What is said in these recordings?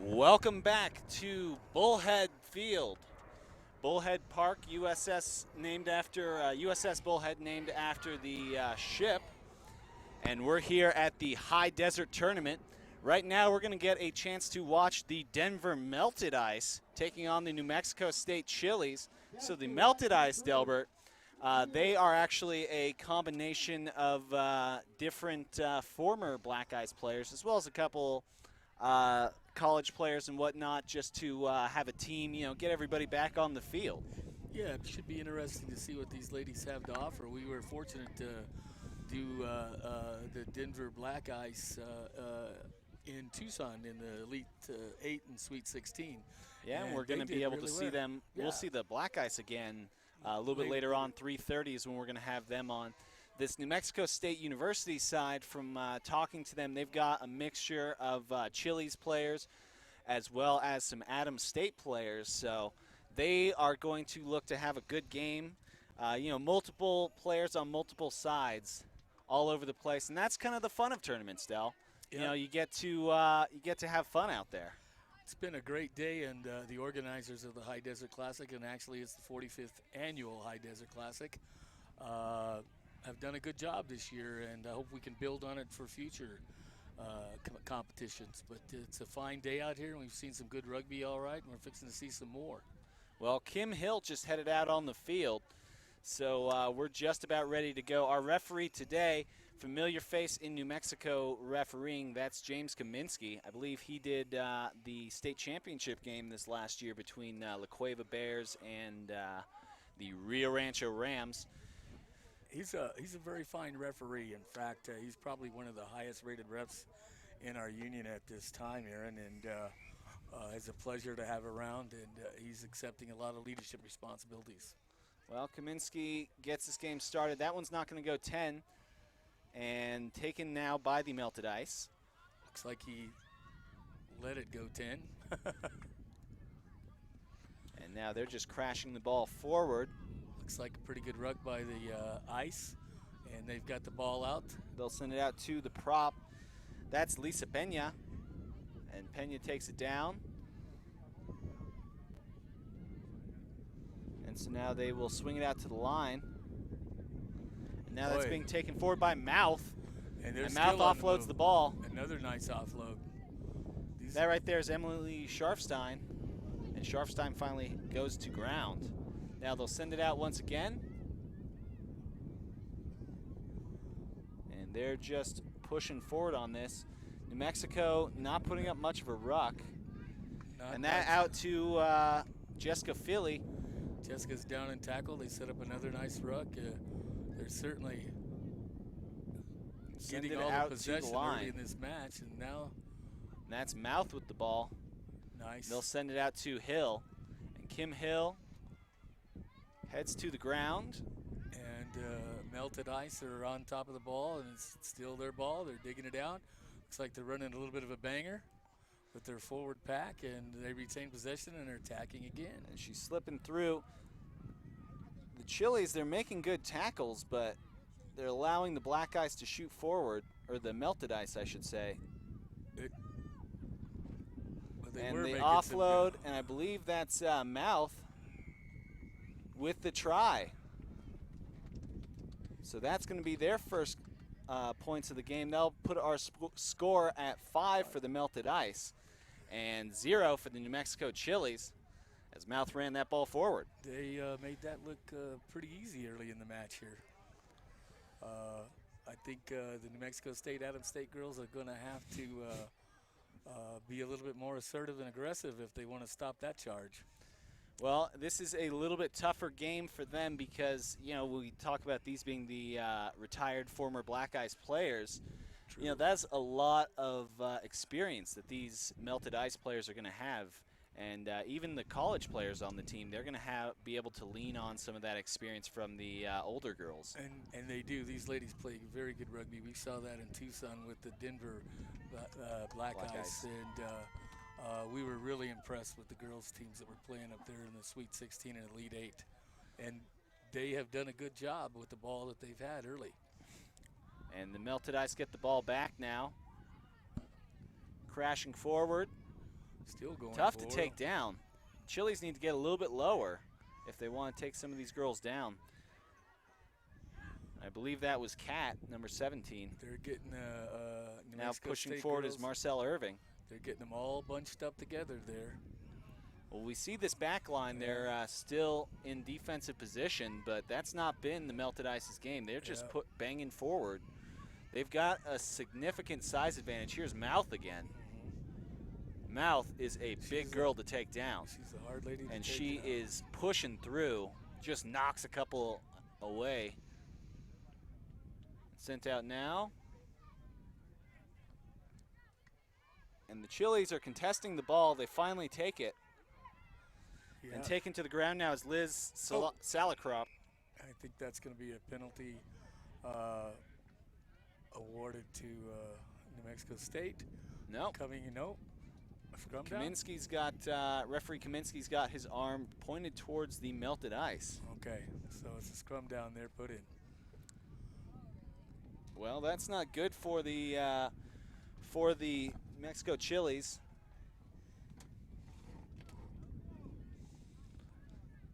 Welcome back to Bullhead Field. Bullhead Park, USS Bullhead, named after the ship. And we're here at the High Desert Tournament. Right now, we're going to get a chance to watch the Denver Melted Ice taking on the New Mexico State Chili's. So the Melted Ice, Delbert, they are actually a combination of different former Black Ice players, as well as a couple college players and whatnot, just to have a team, get everybody back on the field. Yeah, it should be interesting to see what these ladies have to offer. We were fortunate to do the Denver Black Ice in Tucson in the Elite 8 and Sweet 16. Yeah, and we're going to be able to see them. Yeah. We'll see the Black Ice again a little bit later on. 3:30 is when we're going to have them on. This New Mexico State University side, from talking to them, they've got a mixture of Chili's players as well as some Adams State players. So they are going to look to have a good game. Multiple players on multiple sides all over the place, and that's kind of the fun of tournaments, Del. Yep. You get to have fun out there. It's been a great day, and the organizers of the High Desert Classic, and actually it's the 45th annual High Desert Classic, have done a good job this year, and I hope we can build on it for future competitions. But it's a fine day out here, and we've seen some good rugby all right, and we're fixing to see some more. Well, Kim Hill just headed out on the field, so we're just about ready to go. Our referee today, familiar face in New Mexico refereeing, that's James Kaminsky. I believe he did the state championship game this last year between La Cueva Bears and the Rio Rancho Rams. He's a very fine referee. In fact, he's probably one of the highest rated refs in our union at this time, Aaron, and it's a pleasure to have around, and he's accepting a lot of leadership responsibilities. Well, Kaminsky gets this game started. That one's not going to go 10, and taken now by the Melted Ice. Looks like he let it go 10. And now they're just crashing the ball forward. Looks like a pretty good ruck by the Ice, and they've got the ball out. They'll send it out to the prop. That's Lisa Pena, and Pena takes it down. And so now they will swing it out to the line. And now that's being taken forward by Mouth. And Mouth offloads the ball. Another nice offload. That right there is Emily Scharfstein. And Scharfstein finally goes to ground. Now they'll send it out once again. And they're just pushing forward on this. New Mexico not putting up much of a ruck. And that out to Jessica Philly. Jessica's down and tackle. They set up another nice ruck. They're certainly getting all the possession early in this match. And now that's Mouth with the ball. Nice. They'll send it out to Hill. And Kim Hill heads to the ground. And Melted Ice are on top of the ball, and it's still their ball. They're digging it out. Looks like they're running a little bit of a banger with their forward pack, and they retain possession and are attacking again. And she's slipping through. The Chili's, they're making good tackles, but they're allowing the Black Ice to shoot forward, or the Melted Ice, I should say. And they offload, and I believe that's Mouth with the try. So that's going to be their first points of the game. They'll put our score at 5 for the Melted Ice and 0 for the New Mexico Chili's as Mouth ran that ball forward. They made that look pretty easy early in the match here. I think the New Mexico State, Adams State girls are going to have to be a little bit more assertive and aggressive if they want to stop that charge. Well, this is a little bit tougher game for them because, we talk about these being the retired former Black Ice players. True. That's a lot of experience that these Melted Ice players are going to have. And even the college players on the team, they're going to be able to lean on some of that experience from the older girls. And they do. These ladies play very good rugby. We saw that in Tucson with the Denver Black Ice. And we were really impressed with the girls' teams that were playing up there in the Sweet 16 and Elite 8. And they have done a good job with the ball that they've had early. And the Melted Ice get the ball back now. Crashing forward. Still going Tough forward. to take down. Chili's need to get a little bit lower if they want to take some of these girls down. I believe that was Kat, number 17. They're getting New Now Mexico pushing State forward girls, is Marcel Irving. they're getting them all bunched up together there. Well, we see this back line. They're still in defensive position, but that's not been the Melted Ice's game. They're just banging forward. They've got a significant size advantage. Here's Mouth again. Mouth is a big girl to take down. She's a hard lady to and take she down. is pushing through, just knocks a couple away. Sent out now. And the Chili's are contesting the ball. They finally take it. Yeah. And taken to the ground now is Liz Salacrop. I think that's going to be a penalty awarded to New Mexico State. No. Scrum down? Kaminsky's got, referee Kaminsky's got his arm pointed towards the Melted Ice. Okay, so it's a scrum down there put in. Well, that's not good for the Mexico Chili's.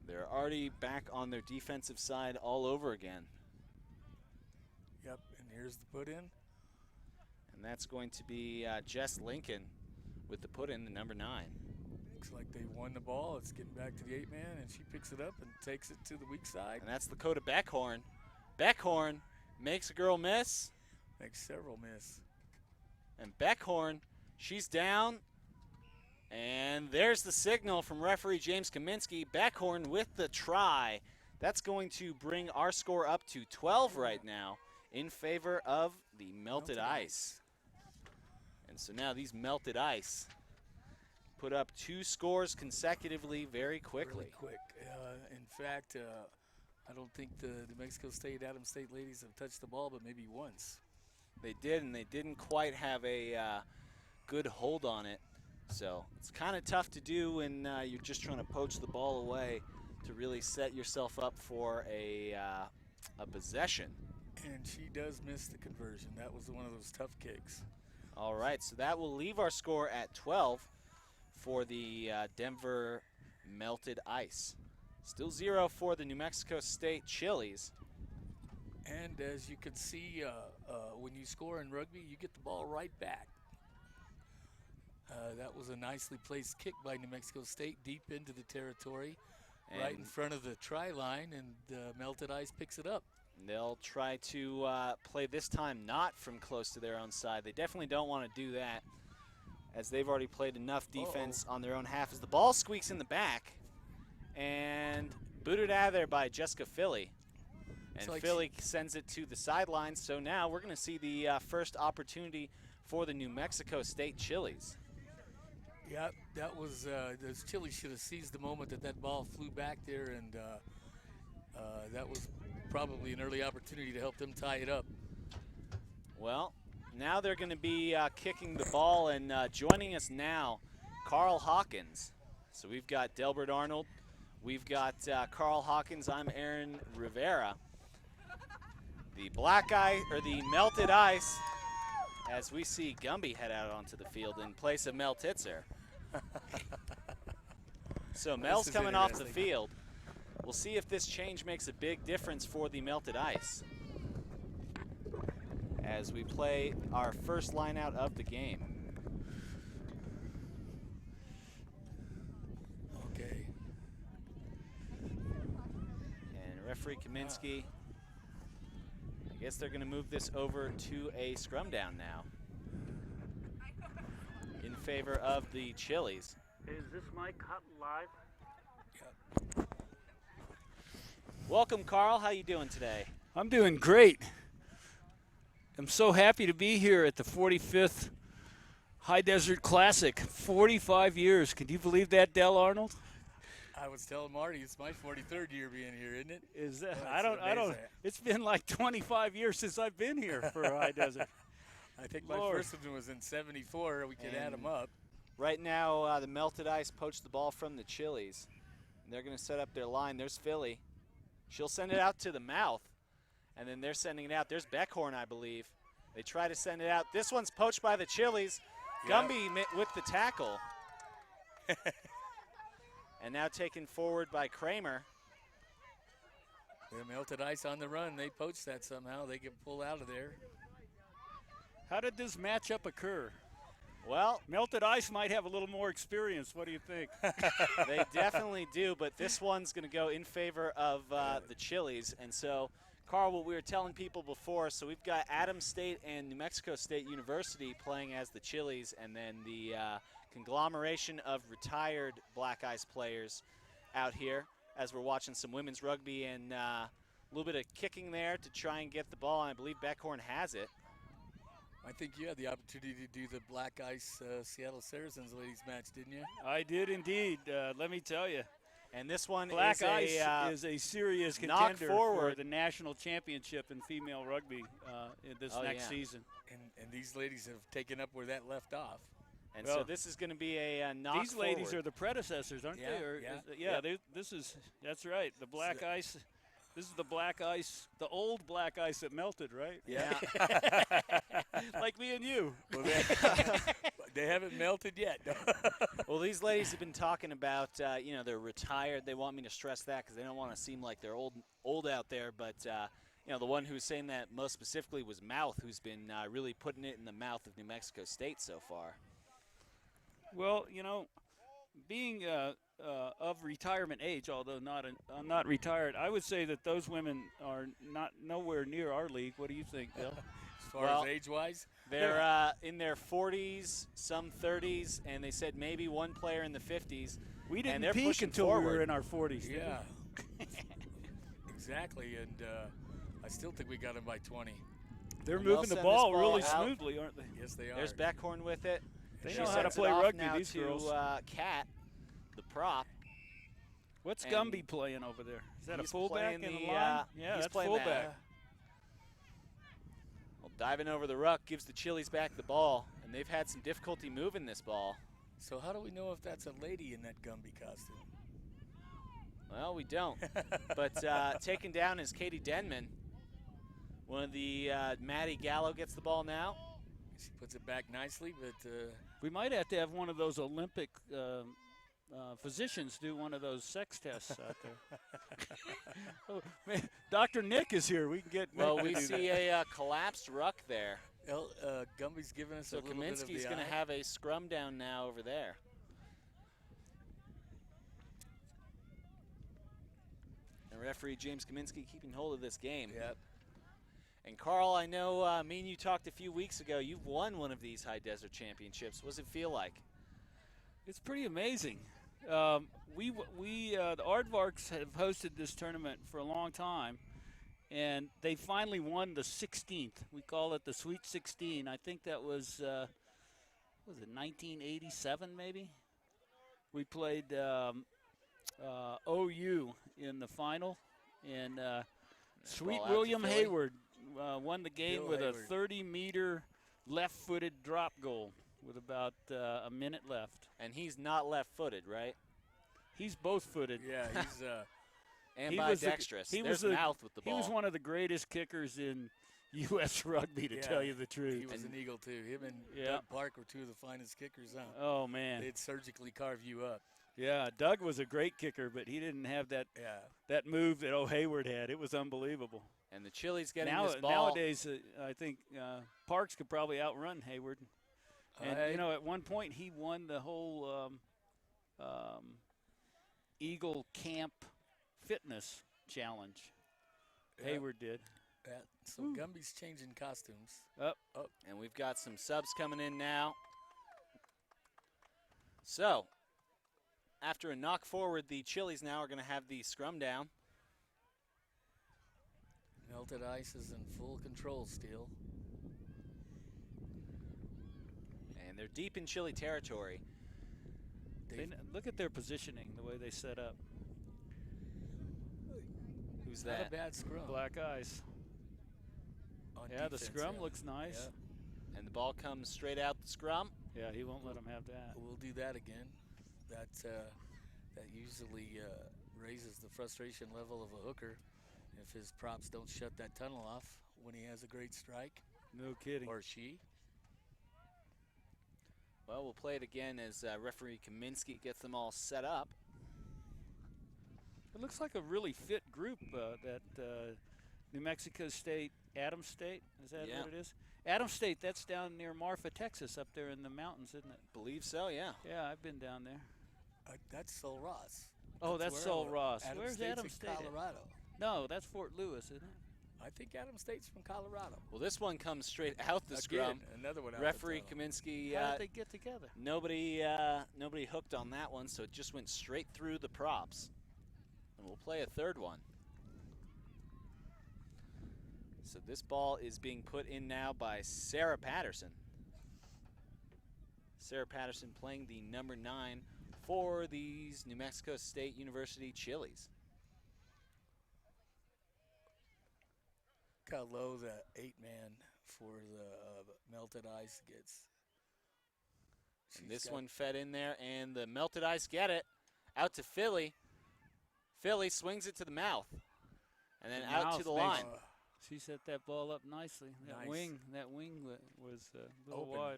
They're already back on their defensive side all over again. Yep, and here's the put in. And that's going to be Jess Lincoln with the put in, the number 9. Looks like they won the ball. It's getting back to the 8-man, and she picks it up and takes it to the weak side. And that's Lakota Beckhorn. Beckhorn makes a girl miss. Makes several miss. And Beckhorn, she's down. And there's the signal from referee James Kaminsky. Beckhorn with the try. That's going to bring our score up to 12 right now in favor of the Melted Ice. And so now these Melted Ice put up 2 scores consecutively very quickly. Really quick. In fact, I don't think the New Mexico State, Adams State ladies have touched the ball, but maybe once. They did, and they didn't quite have a good hold on it. So it's kind of tough to do when you're just trying to poach the ball away to really set yourself up for a possession. And she does miss the conversion. That was one of those tough kicks. All right, so that will leave our score at 12 for the Denver Melted Ice. Still 0 for the New Mexico State Chili's. And as you can see, when you score in rugby, you get the ball right back. That was a nicely placed kick by New Mexico State deep into the territory, right in front of the try line, and Melted Ice picks it up. They'll try to play this time not from close to their own side. They definitely don't want to do that, as they've already played enough defense on their own half. As the ball squeaks in the back and booted out of there by Jessica Philly. And like Philly sends it to the sidelines. So now we're going to see the first opportunity for the New Mexico State Chili's. Yeah, that was those Chili's should have seized the moment that ball flew back there, and that was probably an early opportunity to help them tie it up. Well, now they're going to be kicking the ball, and joining us now, Carl Hawkins. So we've got Delbert Arnold, we've got Carl Hawkins. I'm Aaron Rivera. The the Melted Ice, as we see Gumby head out onto the field in place of Mel Titzer. So Mel's coming off the field. We'll see if this change makes a big difference for the Melted Ice as we play our first line out of the game. Okay. And referee Kaminsky, I guess they're going to move this over to a scrum down now in favor of the Chili's. Is this mic cut live? Yep. Welcome, Carl. How you doing today? I'm doing great. I'm so happy to be here at the 45th High Desert Classic. 45 years. Can you believe that, Del Arnold? I was telling Marty it's my 43rd year being here, isn't it? Is that? Oh, I don't. It's been like 25 years since I've been here for High Desert. I think my first one was in '74. We could add them up. Right now, the Melted Ice poached the ball from the Chili's. And they're going to set up their line. There's Philly. She'll send it out to the mouth. And then they're sending it out. There's Beckhorn, I believe. They try to send it out. This one's poached by the Chili's. Yep. Gumby with the tackle. And now taken forward by Kramer. The Melted Ice on the run. They poached that somehow. They can pull out of there. How did this matchup occur? Well, Melted Ice might have a little more experience. What do you think? they definitely do, but this one's going to go in favor of the Chili's. And so, Carl, what we were telling people before, so we've got Adams State and New Mexico State University playing as the Chili's, and then the conglomeration of retired Black Ice players out here as we're watching some women's rugby and a little bit of kicking there to try and get the ball, and I believe Beckhorn has it. I think you had the opportunity to do the Black Ice Seattle Saracens ladies match, didn't you? I did indeed. Let me tell you. And this one Black is Ice a is a serious knock contender forward for the national championship in female rugby in this next season. And these ladies have taken up where that left off. And Well, so this is going to be a knock These ladies forward. are the predecessors, aren't Yeah, they? Or yeah. That's right. The Black Ice. This is the Black Ice, the old Black Ice that melted, right? Yeah. Like me and you. Well, they haven't melted yet. Well, these ladies have been talking about, they're retired. They want me to stress that because they don't want to seem like they're old out there. But, the one who's saying that most specifically was Mouth, who's been really putting it in the mouth of New Mexico State so far. Well, being of retirement age, although not retired, I would say that those women are not nowhere near our league. What do you think, Bill? As far as age-wise? They're in their 40s, some 30s, and they said maybe one player in the 50s. We and didn't they're peak pushing until forward. we were in our 40s. Yeah. Exactly, and I still think we got them by 20. They're And they'll moving the send this ball ball really out. smoothly, aren't they? Yes, they are. There's Beckhorn with it. They She know how to sends it play off rugby, now these to, girls. Kat, the prop. What's And Gumby playing over there? Is that a he's fullback in playing the the, line? Yeah, he's that's playing fullback. Well, diving over the ruck gives the Chili's back the ball, and they've had some difficulty moving this ball. So how do we know if that's a lady in that Gumby costume? Well, we don't. But taken down is Katie Denman. One of the Maddie Gallo gets the ball now. She puts it back nicely, but We might have to have one of those Olympic physicians do one of those sex tests out there. Oh, man, Dr. Nick is here. We can get Nick Well, to we do see that. a collapsed ruck there. Gumby's giving us So a little bit of Kaminsky's the going to eye. have a scrum down now over there. And referee James Kaminsky keeping hold of this game. Yep. And Carl, I know me and you talked a few weeks ago. You've won one of these High Desert Championships. What does it feel like? It's pretty amazing. The Aardvarks have hosted this tournament for a long time, and they finally won the 16th. We call it the Sweet 16. I think that was 1987 maybe? We played OU in the final, and Sweet ball out to William Philly. Hayward won the game Bill with Hayward. a 30-meter left-footed drop goal with about a minute left. And he's not left-footed, right? He's both-footed. Yeah, he's And He by was the- dexterous. he There's was the- Mouth with the He ball. was one of the greatest kickers in U.S. rugby, to Yeah, tell you the truth. he was an eagle too. Him and Yeah. Doug Park were two of the finest kickers, huh? Oh, man. They'd surgically carve you up. Yeah, Doug was a great kicker, but he didn't have that Yeah. move that Hayward had. It was unbelievable. And the Chili's getting Now, this ball. nowadays, I think Parks could probably outrun Hayward. And, at one point, he won the whole Eagle Camp Fitness Challenge. Yeah. Hayward did. So Gumby's changing costumes. And we've got some subs coming in now. So, after a knock forward, the Chili's now are going to have the scrum down. Melted Ice is in full control still. And they're deep in Chile territory. Look at their positioning, the way they set up. Who's Not that? a bad scrum. Black eyes. On Yeah, the defense, scrum yeah. looks nice. Yeah. And the ball comes straight out the scrum. Yeah, he won't let him have that. We'll do that again. That usually raises the frustration level of a hooker if his props don't shut that tunnel off when he has a great strike, No kidding. or she. Well, we'll play it again as referee Kaminsky gets them all set up. It looks like a really fit group, that New Mexico State, Adams State. Is that what it is? Adams State, that's down near Marfa, Texas, up there in the mountains, isn't it? Believe so, yeah. Yeah, I've been down there. That's Sul Ross. Oh, that's Sul Ross. Adams Where's State's Adams State? Colorado. No, that's Fort Lewis, isn't it? I think Adams State's from Colorado. Well, this one comes straight out the scrum. Another one out Referee the tunnel. Kaminsky, How did they get together? nobody hooked on that one, so it just went straight through the props. And we'll play a third one. So this ball is being put in now by Sarah Patterson. Sarah Patterson playing the number 9 for these New Mexico State University Chilies. Look how low the 8-man for the melted ice gets. And this one fed in there, and the melted ice get it out to Philly. Philly swings it to the mouth, and then out to the line. She set that ball up nicely. That wing was a little Open. wide.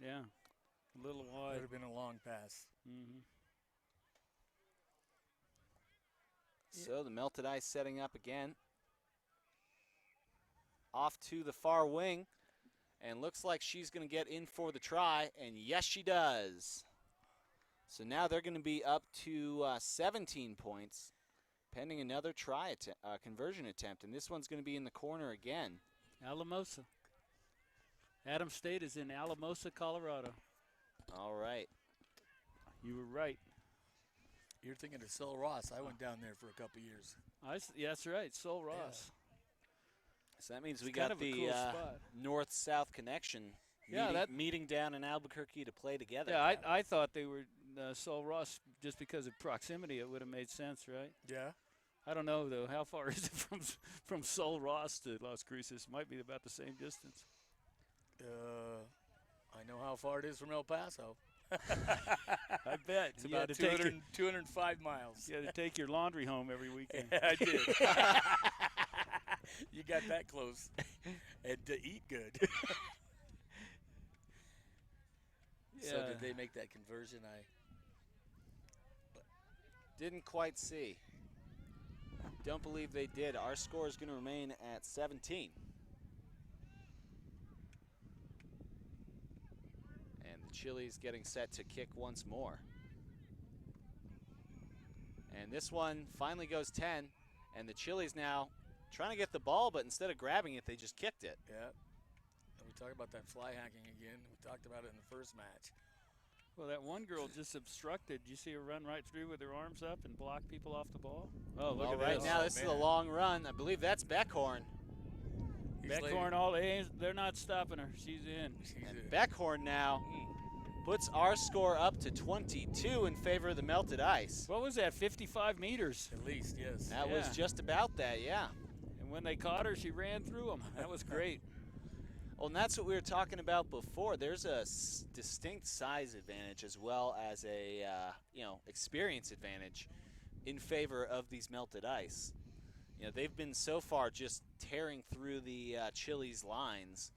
Yeah, a little wide. Would have been a long pass. Mm-hmm. So the melted ice setting up again. Off to the far wing, and looks like she's going to get in for the try, and yes, she does. So now they're going to be up to 17 points, pending another try conversion attempt, and this one's going to be in the corner again. Alamosa. Adams State is in Alamosa, Colorado. All right. You were right. You're thinking of Sul Ross. I went down there for a couple years. Yeah, that's right, Sul Ross. So that means we It's kind got of a the cool spot. north-south connection meeting down in Albuquerque to play together. Yeah, I thought they were Sul Ross just because of proximity. It would have made sense, right? Yeah. I don't know, though. How far is it from Sul Ross to Las Cruces? Might be about the same distance. I know how far it is from El Paso. I bet. It's about 205 miles. You had to take your laundry home every weekend. Yeah, I did. You got that close. And to eat good. Yeah. So did they make that conversion? Didn't quite see. Don't believe they did. Our score is going to remain at 17. And the Chili's getting set to kick once more. And this one finally goes 10. And the Chili's now trying to get the ball, but instead of grabbing it, they just kicked it. Yeah. And we talk about that fly hacking again. We talked about it in the first match. Well, that one girl just obstructed. You see her run right through with her arms up and block people off the ball? Oh, look at right this. now, this is a long run. I believe that's Beckhorn. Beckhorn, they're not stopping her. She's in. Beckhorn now puts our score up to 22 in favor of the melted ice. What was that, 55 meters? At least, yes. That was just about that, yeah. And when they caught her, she ran through them. That was great. Well, and that's what we were talking about before. There's a distinct size advantage as well as a experience advantage in favor of these melted ice. You know, they've been so far just tearing through the Chili's lines.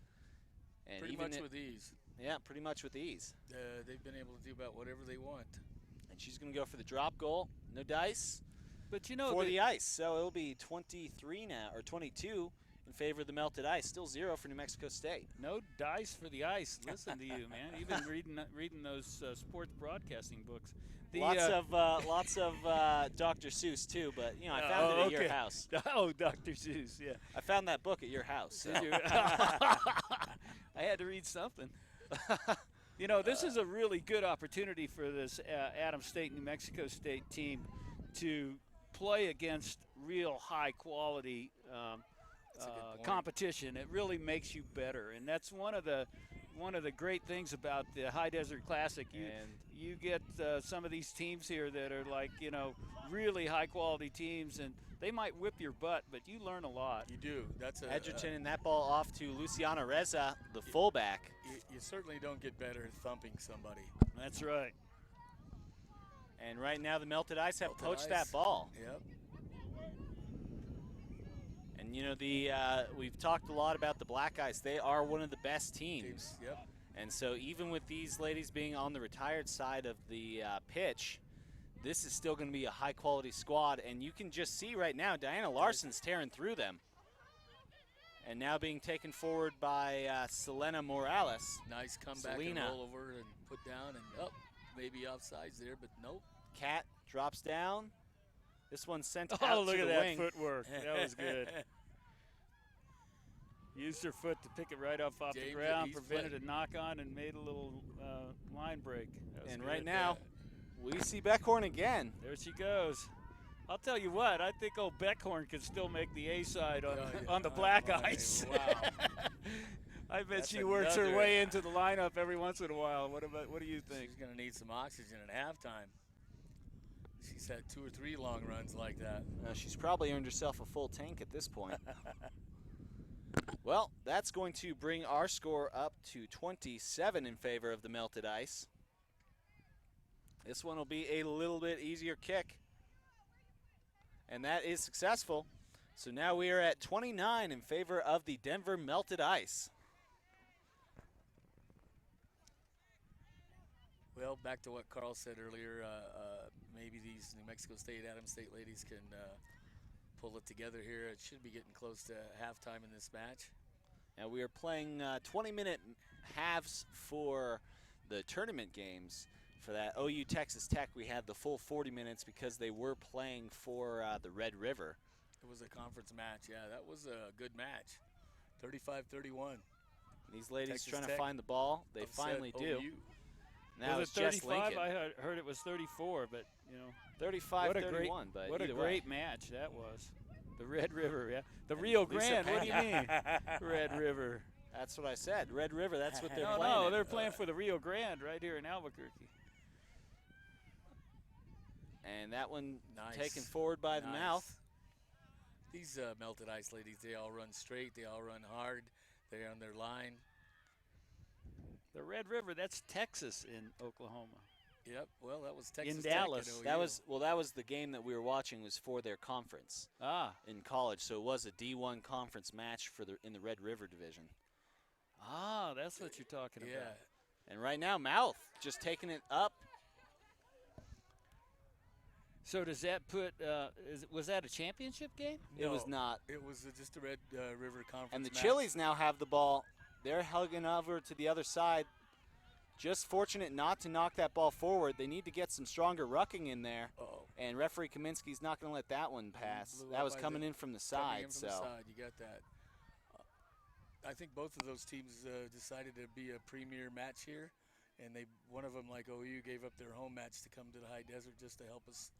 And pretty much with ease. Yeah, pretty much with ease. They've been able to do about whatever they want. And she's going to go for the drop goal. No dice. But you know, for the ice. So it'll be 23 now, or 22 in favor of the melted ice. Still 0 for New Mexico State. No dice for the ice. Listen to you, man. You've been reading those sports broadcasting books. Lots of Dr. Seuss too, but I found it at your house. Oh, Dr. Seuss, yeah. I found that book at your house. So. Did you? I had to read something. This is a really good opportunity for this Adams State, New Mexico State team to play against real high quality competition. It really makes you better, and that's one of the great things about the High Desert Classic. You get some of these teams here that are like really high quality teams, and they might whip your butt, but you learn a lot. You do. That's Edgerton and that ball off to Luciana Reza, the fullback. You certainly don't get better at thumping somebody. That's right. And right now the Melted Ice have poached that ball. Yep. And we've talked a lot about the Black Ice. They are one of the best teams. Yep. And so even with these ladies being on the retired side of the pitch, this is still going to be a high-quality squad. And you can just see right now, Diana Larson's tearing through them. And now being taken forward by Selena Morales. Nice comeback and roll over and put down and up. Maybe offsides there, but nope. Cat drops down. This one's sent out Oh, look to at the that wing. footwork. That was good. Used her foot to pick it right off the ground, prevented a knock-on, and made a little line break. That was And good. right now, we see Beckhorn again. There she goes. I'll tell you what, I think old Beckhorn could still make the A side on the black ice. Wow. I bet she works her way into the lineup every once in a while. What do you think? She's going to need some oxygen at halftime. She's had 2 or 3 long runs like that. She's probably earned herself a full tank at this point. Well, that's going to bring our score up to 27 in favor of the Melted Ice. This one will be a little bit easier kick. And that is successful. So now we are at 29 in favor of the Denver Melted Ice. Well, back to what Carl said earlier, maybe these New Mexico State, Adams State ladies can pull it together here. It should be getting close to halftime in this match. Now we are playing 20-minute halves for the tournament games. For that OU Texas Tech, we had the full 40 minutes because they were playing for the Red River. It was a conference match. Yeah, that was a good match. 35-31. These ladies Texas trying Tech to find the ball. They finally do. OU. Now was it's it Jess 35? Lincoln. I heard it was 34, but you know, 35-31. But what a either great way. match that was. The Red River, yeah. The Rio Grande. What do you mean? Red River. That's what I said. Red River. That's what they're No, playing. no, in. they're playing for the Rio Grande right here in Albuquerque. And that one Nice. taken forward by the mouth. These Melted Ice ladies, they all run straight. They all run hard. They're on their line. The Red River, that's Texas in Oklahoma. Yep. Well, that was Texas In Tech Dallas. at OU. That was the game that we were watching was for their conference in college. So it was a D1 conference match in the Red River division. Ah, that's what you're talking Yeah. about. And right now, Mouth just taking it up. So does that put? Was that a championship game? It was not. It was just a Red River conference And the match. Chili's now have the ball. They're hugging over to the other side. Just fortunate not to knock that ball forward. They need to get some stronger rucking in there. Uh-oh. And referee Kaminsky's not going to let that one pass. Blew That up was by coming in from the side. The side. You got that. I think both of those teams decided to be a premier match here, and one of them, like OU, gave up their home match to come to the High Desert just to help us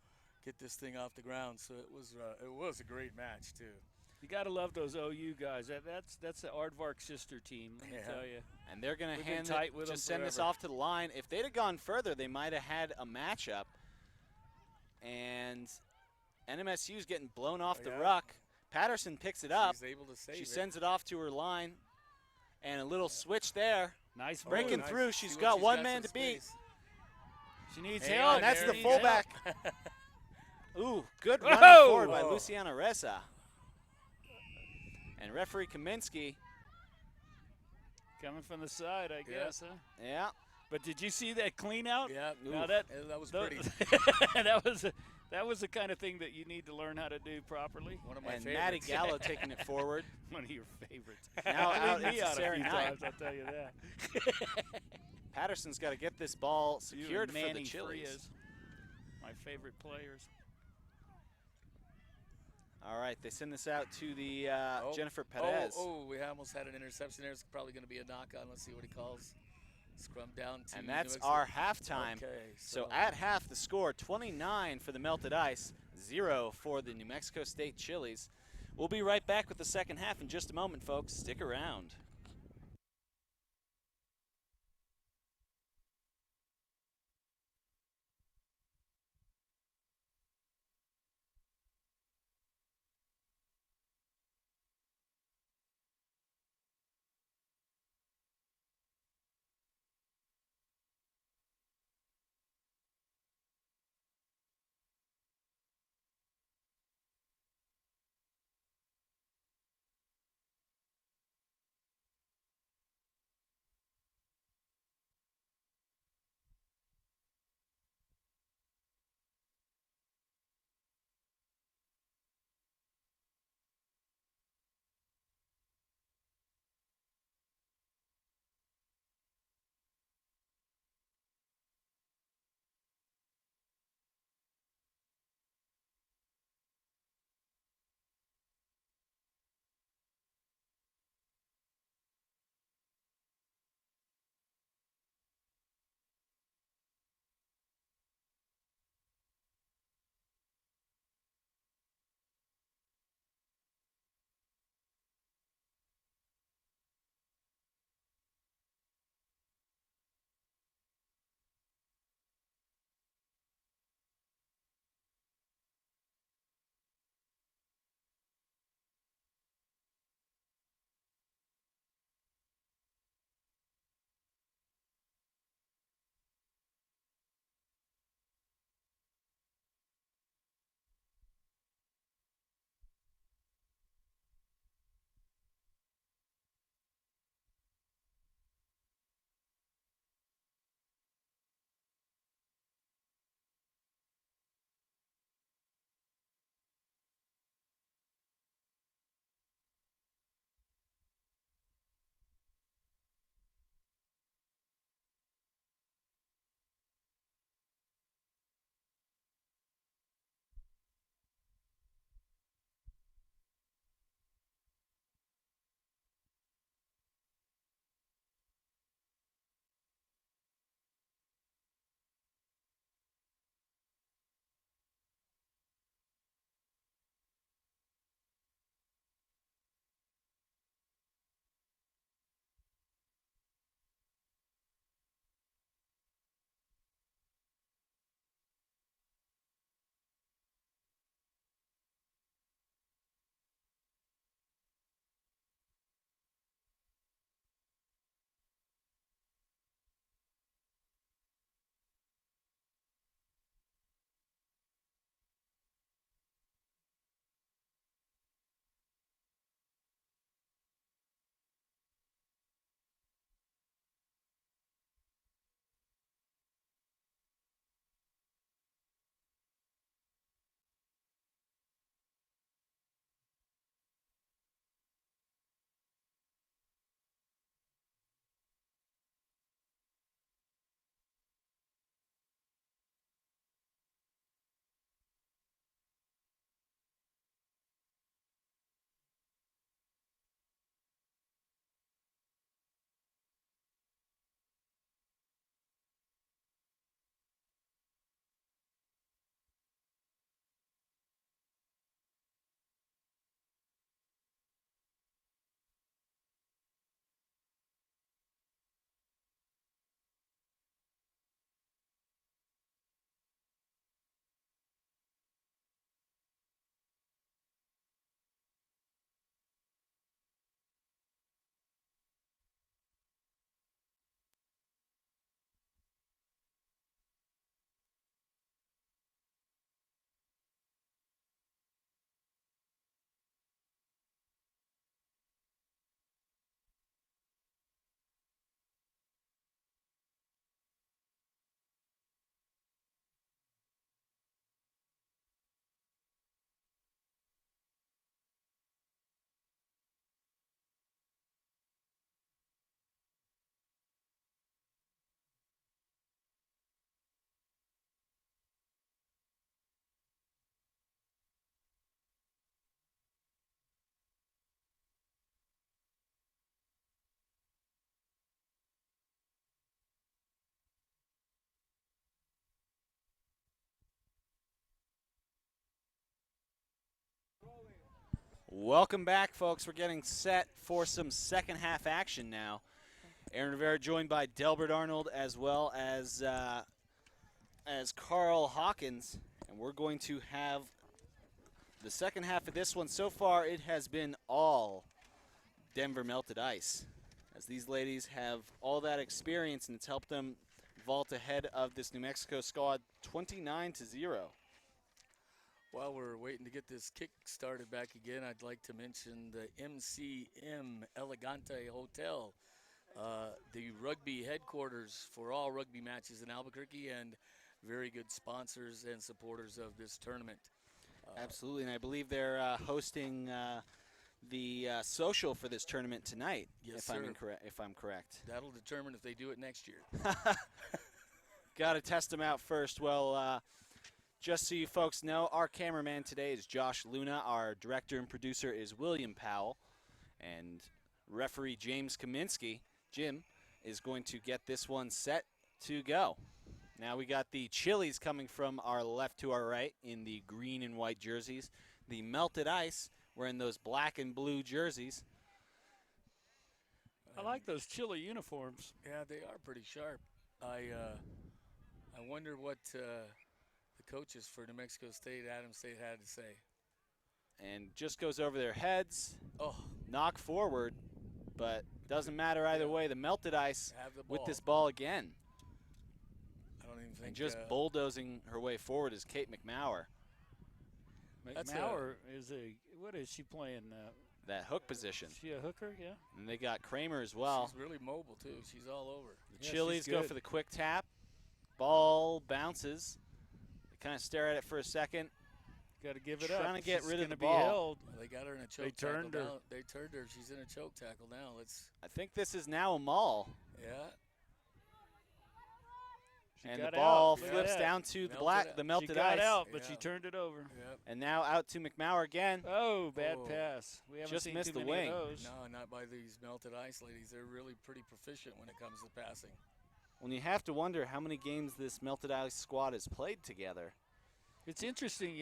get this thing off the ground. So it was a great match too. You got to love those OU guys. That's the Aardvark sister team, let me tell you. And they're going to We've been hand tight it, with them just send this forever. off to the line. If they'd have gone further, they might have had a matchup. And NMSU's getting blown off the ruck. Patterson picks it up. She's able to save She it. sends it off to her line. And a little switch there. Nice Breaking move. through. See She's what got one some man to beat. space. She needs Hang help. on, And that's there the he is. fullback. Ooh, good run Whoa! forward by Luciana Reza. And referee Kaminsky. Coming from the side, I guess, huh? Yeah. But did you see that clean out? Yeah. Now Ooh, that was tho- pretty. that was the kind of thing that you need to learn how to do properly. One of my And favorites. Maddie Gallo taking it forward. One of your favorites. Now out Leave me into out a Sarah few Knight. times, I'll tell you that. Patterson's got to get this ball You secured and for the Manning Chili's. Frias, my favorite players. All right, they send this out to the Jennifer Perez. We almost had an interception there. It's probably going to be a knock-on. Let's see what he calls. Scrum down to And New that's Mexico. our halftime. Okay, So at half, the score, 29 for the Melted Ice, 0 for the New Mexico State Chili's. We'll be right back with the second half in just a moment, folks. Stick around. Welcome back, folks. We're getting set for some second half action now. Aaron Rivera joined by Delbert Arnold as well as Carl Hawkins. And we're going to have the second half of this one. So far, it has been all Denver Melted Ice, as these ladies have all that experience, and it's helped them vault ahead of this New Mexico squad 29-0. While we're waiting to get this kick started back again, I'd like to mention the MCM Elegante Hotel, the rugby headquarters for all rugby matches in Albuquerque, and very good sponsors and supporters of this tournament. Absolutely, and I believe they're hosting the social for this tournament tonight, Yes, if I'm correct. That'll determine if they do it next year. Got to test them out first. Well, just so you folks know, our cameraman today is Josh Luna. Our director and producer is William Powell. And referee James Kaminsky, Jim, is going to get this one set to go. Now we got the Chili's coming from our left to our right in the green and white jerseys. The Melted Ice wearing those black and blue jerseys. I like those Chile uniforms. Yeah, they are pretty sharp. I wonder what the coaches for New Mexico State, Adams State, had to say. And just goes over their heads. Oh, Knock forward, but doesn't matter either way. The Melted Ice have the ball. with this ball again. I don't even think. And just bulldozing her way forward is Kate McMauer. McMauer what is she playing? That hook position. Is she a hooker? Yeah. And they got Kramer as well. She's really mobile too. She's all over. The Yeah, Chili's she's go good. for the quick tap. Ball bounces. They kind of stare at it for a second. Got to give it up. Trying to get She's rid of gonna the ball. Be held. Well, they got her in a choke They turned tackle her. now. They turned her. She's in a choke tackle now. I think this is now a maul. Yeah. She And the got ball out. Look at flips that. down to Melted the Melted She got Ice. out, but she Yeah. turned it over. Yep. And now out to McMauer again. Oh, bad Oh. pass. We haven't Just seen missed too the many wing. of those. No, not by these Melted Ice ladies. They're really pretty proficient when it comes to passing. When you have to wonder how many games this Melted Ice squad has played together. It's interesting, they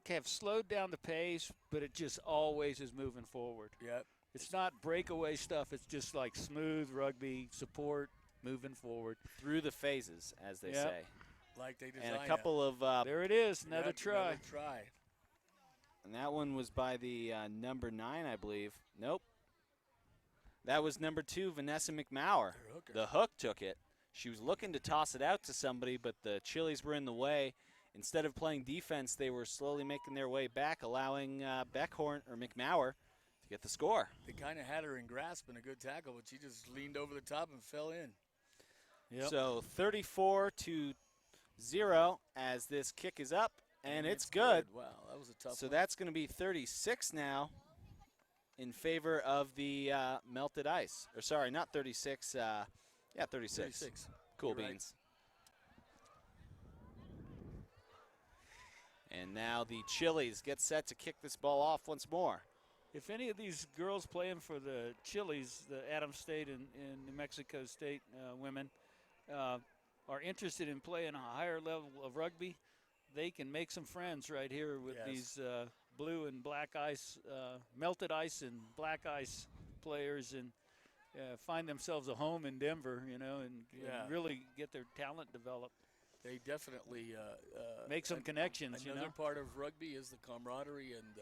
have slowed down the pace, but it just always is moving forward. Yep. It's not breakaway stuff. It's just like smooth rugby support, moving forward. Through the phases, as they Yep. say. Like they designed And a couple of There it is, another Yep, try. Another try. and that one was by the number 9, I believe. Nope. That was number 2, Vanessa McMauer. Their hooker. The hook took it. She was looking to toss it out to somebody, but the Chili's were in the way. Instead of playing defense, they were slowly making their way back, allowing McMauer to get the score. They kind of had her in grasp and a good tackle, but she just leaned over the top and fell in. Yep. So 34-0 as this kick is up, and it's good. Wow, that was a tough So one. that's going to be 36 now in favor of the Melted Ice. Or sorry, not 36. 36. 36. Cool You're right. beans. And now the Chili's get set to kick this ball off once more. If any of these girls playing for the Chili's, the Adams State and New Mexico State women, are interested in playing a higher level of rugby, they can make some friends right here with Yes. these blue and black ice, Melted Ice and black ice players, and find themselves a home in Denver, and Yeah. really get their talent developed. They definitely Make some connections, Another part of rugby is the camaraderie and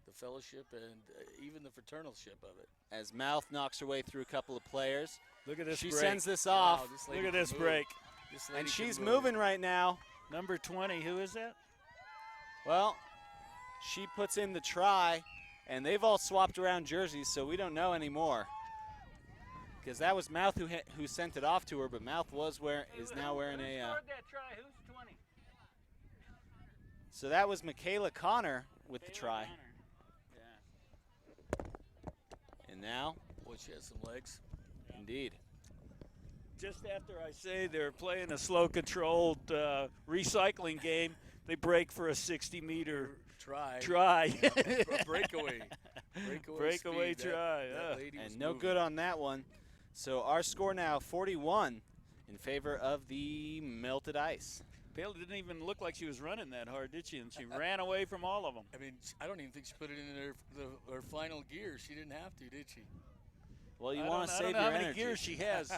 the fellowship and even the fraternalship of it. As Mouth knocks her way through a couple of players. Look at this She break. sends this off, Wow, this lady Look at can this move. break. This lady and can she's move. moving right now. Number 20, who is that? Well, she puts in the try, and they've all swapped around jerseys, so we don't know anymore. Because that was Mouth who sent it off to her, but Mouth is now wearing a. that try? Who's 20? So that was Michaela Connor with the try, Yeah. and now, Boy, she has some legs. indeed, Just after I say they're playing a slow controlled recycling game, they break for a 60-meter Try. breakaway. Breakaway speed. try, That yeah. lady was and no moving. good on that one. So our score now 41 in favor of the Melted Ice. Paley didn't even look like she was running that hard, did she? And she ran away from all of them. I mean, I don't even think she put it in her final gear. She didn't have to, did she? Well, you want to I save don't know your how many energy. gears she has.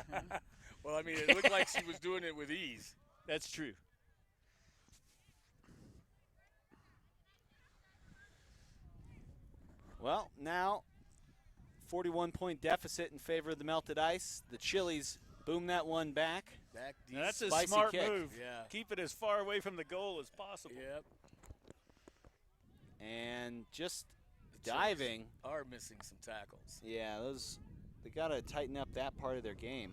Well, I mean, it looked like she was doing it with ease. That's true. Well, now 41-point deficit in favor of the Melted Ice. The Chili's boom that one back. Back deep. Now, that's a Spicy smart kick. move. Yeah. Keep it as far away from the goal as possible. Yep. And just The diving. Chili's are missing some tackles. Yeah, they got to tighten up that part of their game.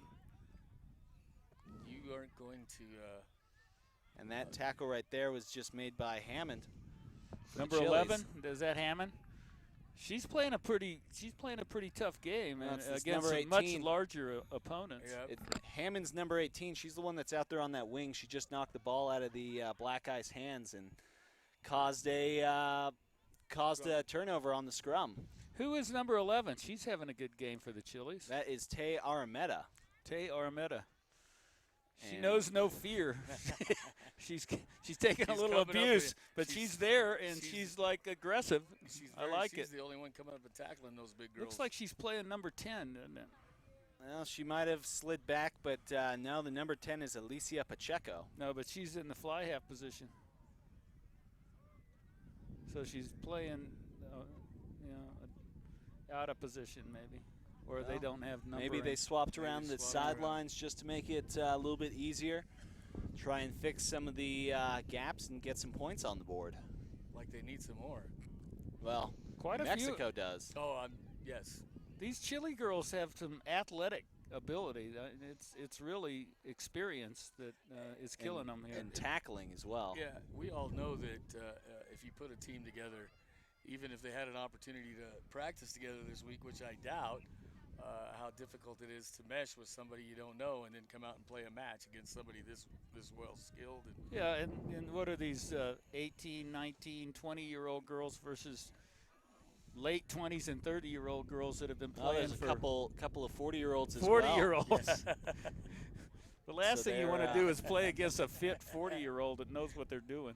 You aren't going to. And that tackle right there was just made by Hammond. for the Number Chili's. 11, is that Hammond? She's playing a pretty tough game No, and it's against number some much 18. larger opponents. Yep. Hammond's number 18. She's the one that's out there on that wing. She just knocked the ball out of the Black Ice hands and caused a turnover on the scrum. Who is number 11? She's having a good game for the Chili's. That is Tay Arameta. Tay Arameta. She And- knows no fear. she's taking a She's little coming up abuse, with- but she's there and she's like aggressive. I like she's it. the only one coming up and tackling those big girls. Looks like she's playing number 10, doesn't it? Well, she might have slid back, but no, the number 10 is Alicia Pacheco. No, but she's in the fly half position. So she's playing, out of position maybe, or they Well, don't have number. Maybe they swapped Maybe around the swapped around. sidelines just to make it a little bit easier. Try and fix some of the gaps and get some points on the board. like they need some more. Well, Quite a Mexico does. Oh, yes. These Chile girls have some athletic ability. It's really experience that is killing them here. And tackling as well. Yeah, we all know that if you put a team together, even if they had an opportunity to practice together this week, which I doubt, how difficult it is to mesh with somebody you don't know and then come out and play a match against somebody this well skilled. Yeah, and what are these 18, 19, 20-year-old girls versus late 20s and 30-year-old girls that have been Oh, playing there's a for couple of 40-year-olds as well. 40-year-olds. The last So thing you want they're, to do is play against a fit 40-year-old that knows what they're doing.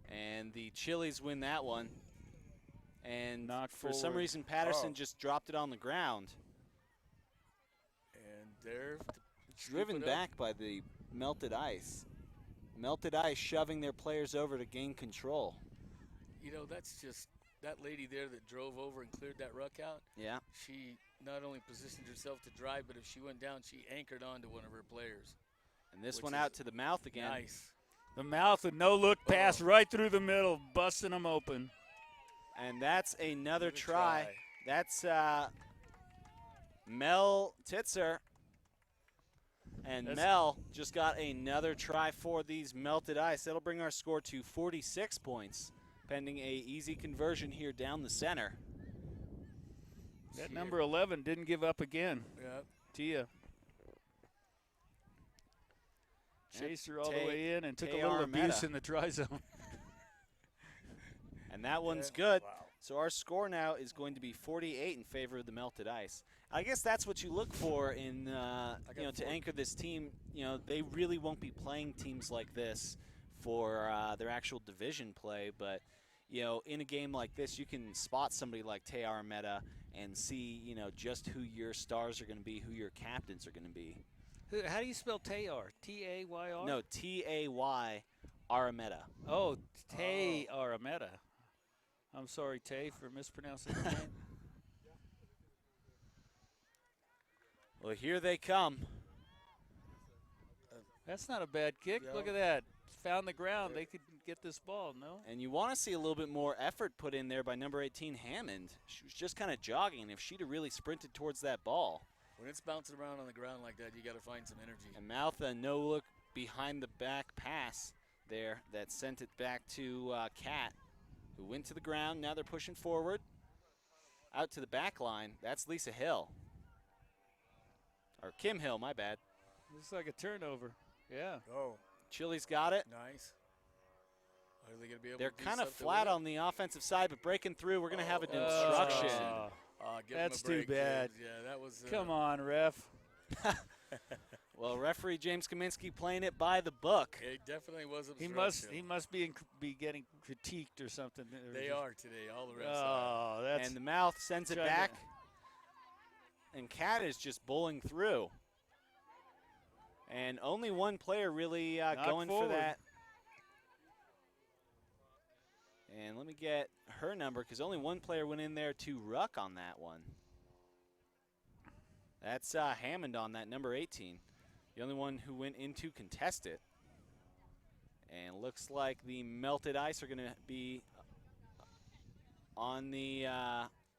And the Chili's win that one. And Knocked for some forward. reason, Patterson Oh. just dropped it on the ground. And they're Driven back by the Melted Ice. Melted Ice shoving their players over to gain control. You know, that's just that lady there that drove over and cleared that ruck out. Yeah. She not only positioned herself to drive, but if she went down, she anchored onto one of her players. And this Which one is out to the mouth again. Nice. The mouth, a no-look pass right through the middle, busting them open. And that's another Good try. That's Mel Titzer. And Mel just got another try for these Melted Ice. That'll bring our score to 46 points, pending a easy conversion here down the center. That number 11 didn't give up again. Yep. Tia. Chased her all Tay- the way in and took a Tay little Armetta. abuse in the try zone. And that one's Yeah. good. Wow. So our score now is going to be 48 in favor of the Melted Ice. I guess that's what you look for in, to anchor this team. You know, they really won't be playing teams like this for their actual division play. But, you know, in a game like this, you can spot somebody like Tay Armetta and see, you know, just who your stars are going to be, who your captains are going to be. How do you spell Tayar? T-A-Y-R? No, T-A-Y Armetta. Oh, Tay Arameta. I'm sorry, Tay, for mispronouncing your name. Well, here they come. That's not a bad kick. Yeah. Look at that. Found the ground. They could get this ball, no? And you want to see a little bit more effort put in there by number 18, Hammond. She was just kind of jogging. If she'd have really sprinted towards that ball. When it's bouncing around on the ground like that, you got to find some energy. And Mouth a no-look behind the back pass there that sent it back to Kat, who went to the ground. Now they're pushing forward. Out to the back line. That's Lisa Hill. Or Kim Hill, my bad. Looks like a turnover. Yeah. Oh, Chili's got it. nice. Are they going to be able They're to do kind of something flat with it? on the offensive side, but breaking through, we're going to have an Oh. instruction. Give 'em a That's too break, bad. kids. Yeah, that was. Come on, ref. Well, Well, referee James Kaminsky playing it by the book. It definitely was He obstruction. must be getting critiqued or something. They are today. All the refs Oh, that's And the mouth sends it trying back. to- And Cat is just bowling through. And only one player really going forward. for that. And let me get her number because only one player went in there to ruck on that one. That's Hammond on that, number 18. The only one who went in to contest it. And looks like the Melted Ice are going to be on the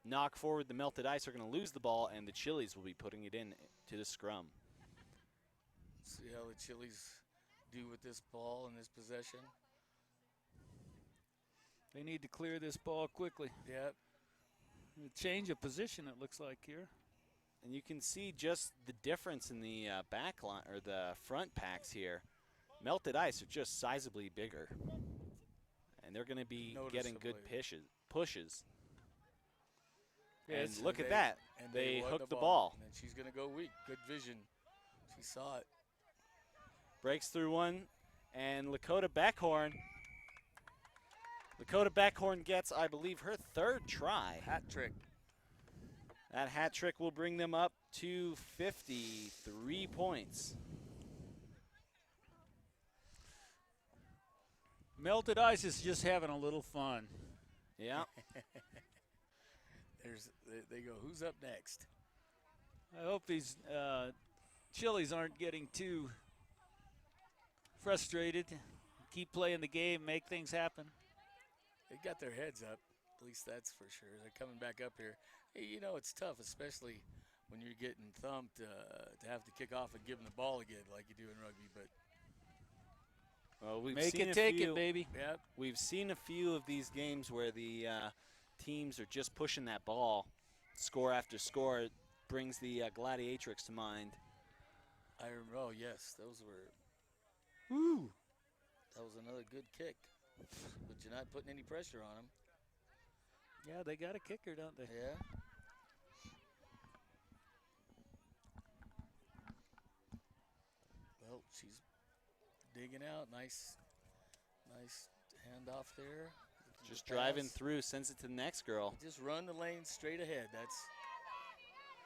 knock forward. The Melted Ice are going to lose the ball, and the Chili's will be putting it in to the scrum. See how the Chili's do with this ball and this possession. They need to clear this ball quickly. Yep. Change of position, it looks like here. And you can see just the difference in the back line or the front packs here. Melted Ice are just sizably bigger. And they're going to be getting good pushes. And look at that. And They won hooked the ball. And she's going to go weak. Good vision. She saw it. Breaks through one. And Lakota Beckhorn. Lakota Beckhorn gets, I believe, her third try. Hat trick. That hat trick will bring them up to 53 points. Melted Ice is just having a little fun. Yeah. They go, who's up next? I hope these Chili's aren't getting too frustrated. Keep playing the game, make things happen. They got their heads up. At least that's for sure. They're coming back up here. Hey, you know, it's tough, especially when you're getting thumped to have to kick off and give them the ball again like you do in rugby. But Well, we've Make seen it, a take few, it, baby. yep, We've seen a few of these games where the teams are just pushing that ball, score after score. It brings the Gladiatrix to mind. I remember. Oh yes, those were. Woo! That was another good kick, but you're not putting any pressure on them. Yeah, they got a kicker, don't they? Yeah. Well, she's digging out. Nice handoff there. Just The driving pass. through, sends it to the next girl. Just run the lane straight ahead. That's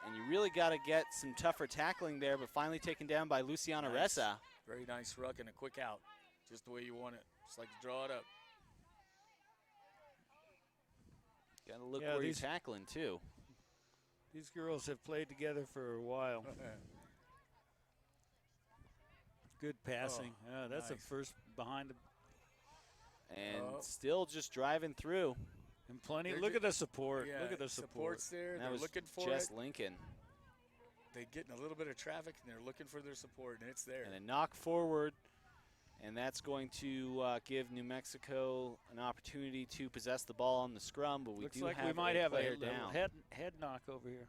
And you really got to get some tougher tackling there, but finally taken down by Luciana Nice. Ressa. very nice ruck and a quick out. Just the way you want it. Just like to draw it up. Got to look Yeah, where you're these- tackling, too. These girls have played together for a while. Good passing. Oh, That's a nice. first behind the And Oh. still just driving through. and plenty. They're Look ju- at the support. Yeah, Look at the support. support's there. And that They're was looking for Jess it. Lincoln. They're getting a little bit of traffic, and they're looking for their support, and it's there. And a knock forward. And that's going to give New Mexico an opportunity to possess the ball on the scrum, but we Looks do like have we might a have a player little down. head knock over here.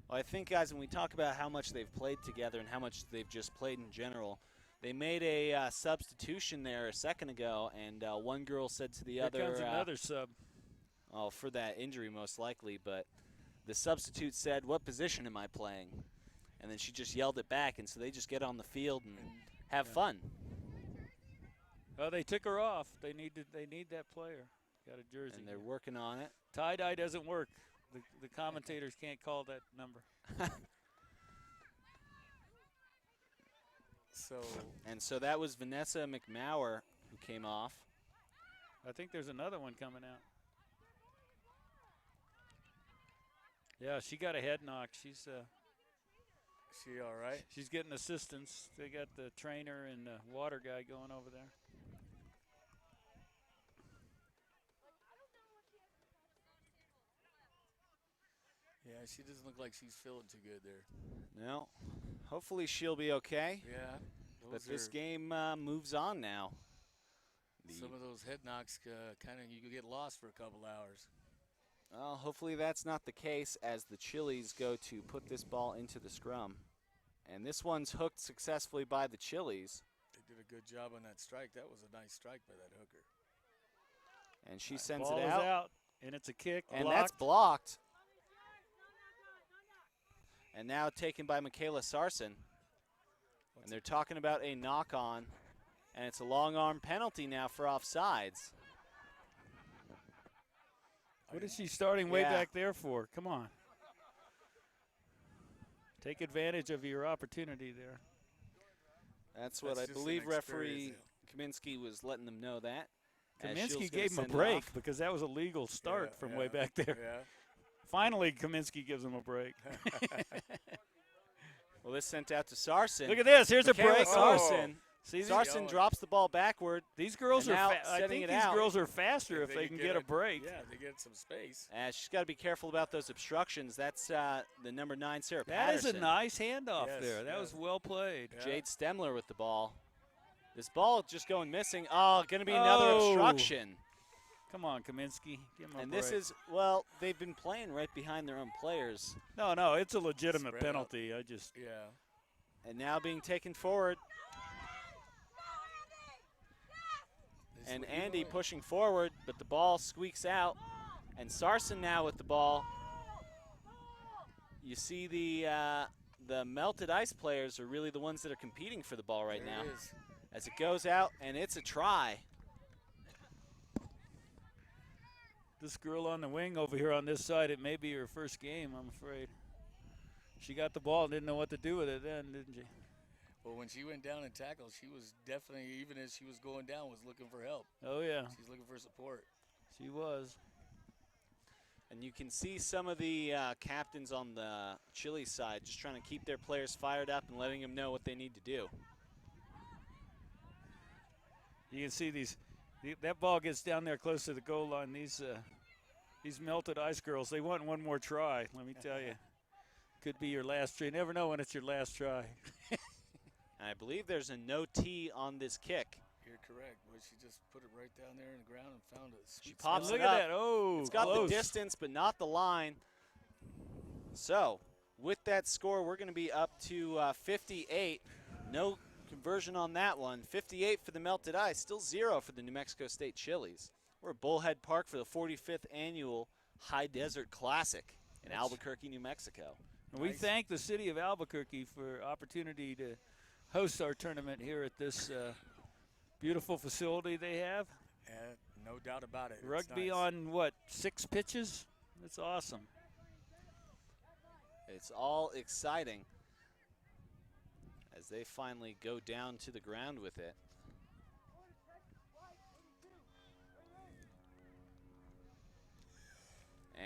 Well, I think, guys, when we talk about how much they've played together and how much they've just played in general, they made a substitution there a second ago, and one girl said to the Here other, comes another sub. oh, for that injury most likely, but the substitute said, "What position am I playing?" And then she just yelled it back, and so they just get on the field and have yeah. fun. Oh, they took her off. They need that player. Got a jersey. And they're here. working on it. Tie-dye doesn't work. The commentators can't call that number. And so that was Vanessa McMauer who came off. I think there's another one coming out. Yeah, she got a head knock. She's She all right? she's getting assistance. They got the trainer and the water guy going over there. Yeah, she doesn't look like she's feeling too good there. No, hopefully she'll be okay. Yeah. But this game moves on now. Some of those head knocks kind of you could get lost for a couple hours. Well, hopefully that's not the case as the Chili's go to put this ball into the scrum. And this one's hooked successfully by the Chili's. They did a good job on that strike. That was a nice strike by that hooker. And she sends Ball it is out. out, and it's a kick. And blocked. that's blocked. And now taken by Michaela Sarson. And they're talking about a knock-on, and it's a long arm penalty now for offsides. What is she starting way back there for? Come on. Take advantage of your opportunity there. That's what I believe referee Kaminsky was letting them know that. Kaminsky gave him a break because that was a legal start from way back there. Yeah. Finally, Kaminsky gives him a break. Well, this sent out to Sarson. Look at this. Here's a break. Sarson. See, Sarson drops the ball backward. These girls are I think these girls are faster if they can get a break. Yeah, they get some space. She's got to be careful about those obstructions. That's the number 9, Sarah That Patterson. is a nice handoff there. That was well played. Yeah. Jade Stemler with the ball. This ball just going missing. Oh, going to be another obstruction. Come on, Kaminsky. Give him a break. This is, well, they've been playing right behind their own players. No, it's a legitimate penalty. I just. Yeah. And now being taken forward. And Andy pushing forward, but the ball squeaks out. And Sarson now with the ball. You see the melted ice players are really the ones that are competing for the ball right now. As it goes out, and it's a try. This girl on the wing over here on this side, it may be her first game, I'm afraid. She got the ball and didn't know what to do with it then, didn't she? Well, when she went down and tackled, she was definitely, even as she was going down, was looking for help. Oh, yeah. She's looking for support. She was. And you can see some of the captains on the Chile side just trying to keep their players fired up and letting them know what they need to do. You can see that ball gets down there close to the goal line. These melted ice girls, they want one more try, let me tell you. Could be your last try. You never know when it's your last try. I believe there's a no tee on this kick. You're correct. Well, she just put it right down there in the ground and found it. She pops it Look up. at that. Oh, it's got close. the distance, but not the line. So, with that score, we're going to be up to 58. No conversion on that one. 58 for the Melted Ice, still 0 for the New Mexico State Chili's. We're at Bullhead Park for the 45th annual High Desert Classic in Albuquerque, New Mexico. And we thank the city of Albuquerque for opportunity to host our tournament here at this beautiful facility they have. No doubt about it. Rugby nice. on, what, 6 pitches? That's awesome. It's all exciting as they finally go down to the ground with it.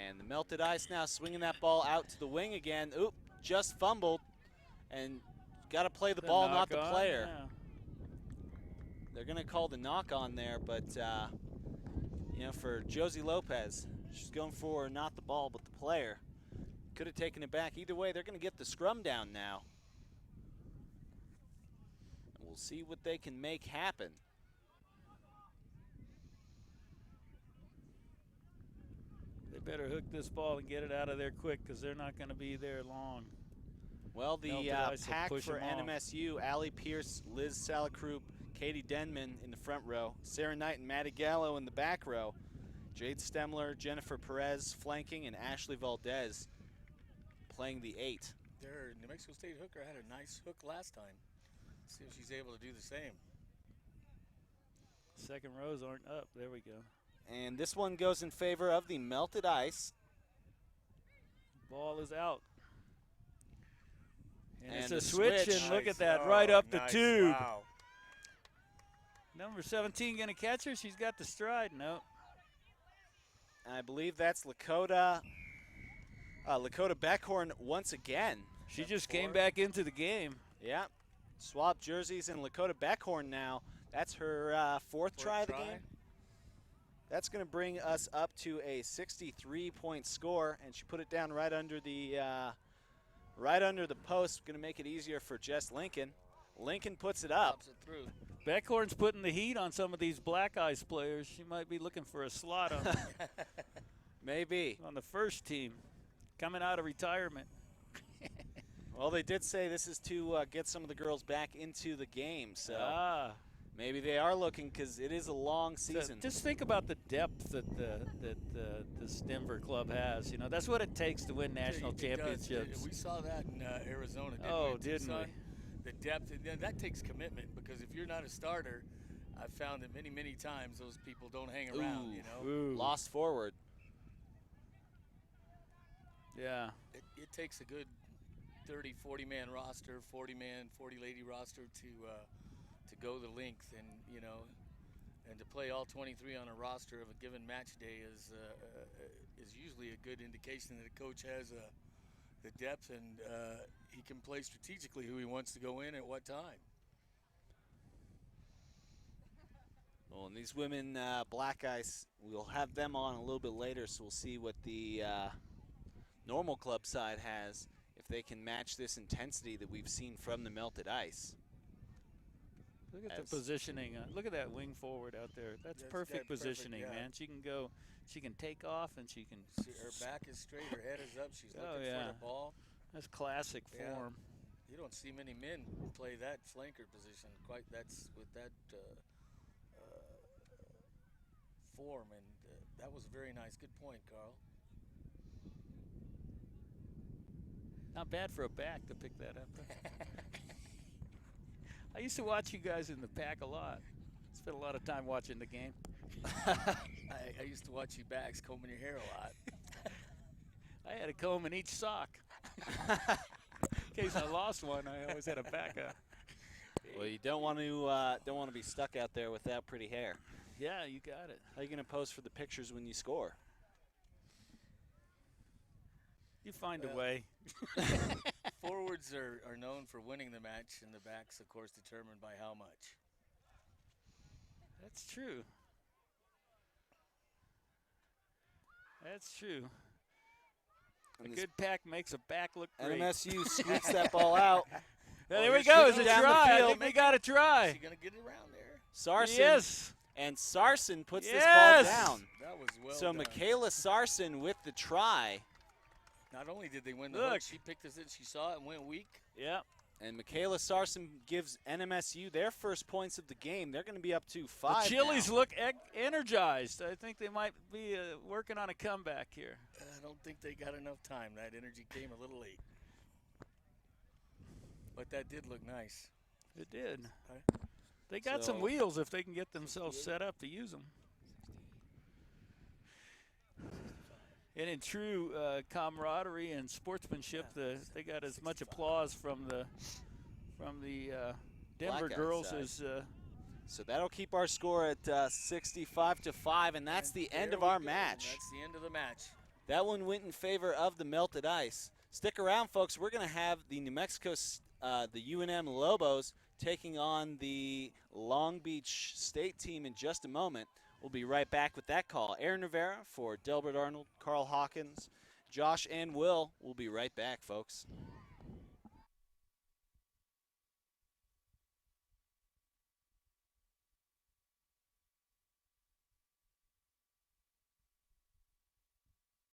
And the Melted Ice now swinging that ball out to the wing again. Oop, just fumbled. And got to play the ball, not the player. Yeah. They're going to call the knock on there, but, for Josie Lopez, she's going for not the ball, but the player. Could have taken it back. Either way, they're going to get the scrum down now. And we'll see what they can make happen. They better hook this ball and get it out of there quick because they're not going to be there long. Well, the pack for NMSU, Allie Pierce, Liz Salakroop, Katie Denman in the front row, Sarah Knight and Maddie Gallo in the back row, Jade Stemler, Jennifer Perez flanking, and Ashley Valdez playing the 8. Their New Mexico State hooker had a nice hook last time. Let's see if she's able to do the same. Second rows aren't up. There we go. And this one goes in favor of the Melted Ice. Ball is out. And it's the a switch, switch. and look at that, right up the tube. Wow. Number 17 going to catch her. She's got the stride. No. I believe that's Lakota Beckhorn once again. She just came back into the game. Yeah. Swap jerseys, and Lakota Beckhorn now. That's her fourth try of the game. That's going to bring us up to a 63-point score, and she put it down right under the post. Going to make it easier for Jess Lincoln. Lincoln puts it up. Pops it through. Beckhorn's putting the heat on some of these black ice players. She might be looking for a slot on Maybe. on the first team, coming out of retirement. Well, they did say this is to get some of the girls back into the game. So Maybe they are looking because it is a long So season. just think about the depth that this Denver club has. You know, that's what it takes to win national It does. championships. We saw that in Arizona, didn't we? Oh, in didn't Tucson? we? The depth, and that takes commitment because if you're not a starter, I've found that many times those people don't hang around, you know. Ooh. Lost forward. Yeah. It takes a good 30, 40-man roster, 40-man, 40-lady roster to go the length, and you know, and to play all 23 on a roster of a given match day is usually a good indication that a coach has the depth and he can play strategically who he wants to go in at what time. Well, and these women black ice, we'll have them on a little bit later, so we'll see what the normal club side has, if they can match this intensity that we've seen from the melted ice. Look at the positioning. Look at that wing forward out there. That's perfect positioning, yeah. man. She can go, she can take off, and she can. Her back is straight, her head is up. She's looking for the ball. That's classic form. You don't see many men play that flanker position quite. That's with that form, and that was very nice. Good point, Carl. Not bad for a back to pick that up. I used to watch you guys in the pack a lot. Spent a lot of time watching the game. I used to watch you backs combing your hair a lot. I had a comb in each sock. In case I lost one, I always had a backup. Well, you don't want to be stuck out there with that pretty hair. Yeah, you got it. How are you going to pose for the pictures when you score? You find a way. Forwards are known for winning the match, and the backs, of course, determined by how much. That's true. That's true. And A good pack makes a back look great. NMSU scoots that ball out. There we go. It's a down the try. I field. think they got a try. Is he going to get it around there? Sarson. Yes. And Sarson puts this ball Yes. down. That was well So done. Michaela Sarson with the try. Not only did they win the Look. hook, she picked this in, she saw it and went weak. Yeah. And Michaela Sarson gives NMSU their first points of the game. They're going to be up to 5 The Chili's now. look energized. I think they might be working on a comeback here. I don't think they got enough time. That energy came a little late. But that did look nice. It did. Right. They got some wheels if they can get themselves set up to use them. And in true camaraderie and sportsmanship, they got as much applause from the Denver Black girls side. as. So that'll keep our score at 65-5, and that's the end of our match. That's the end of the match. That one went in favor of the melted ice. Stick around, folks. We're going to have the New Mexico, the UNM Lobos taking on the Long Beach State team in just a moment. We'll be right back with that call. Aaron Rivera for Delbert Arnold, Carl Hawkins, Josh, and Will. We'll be right back, folks.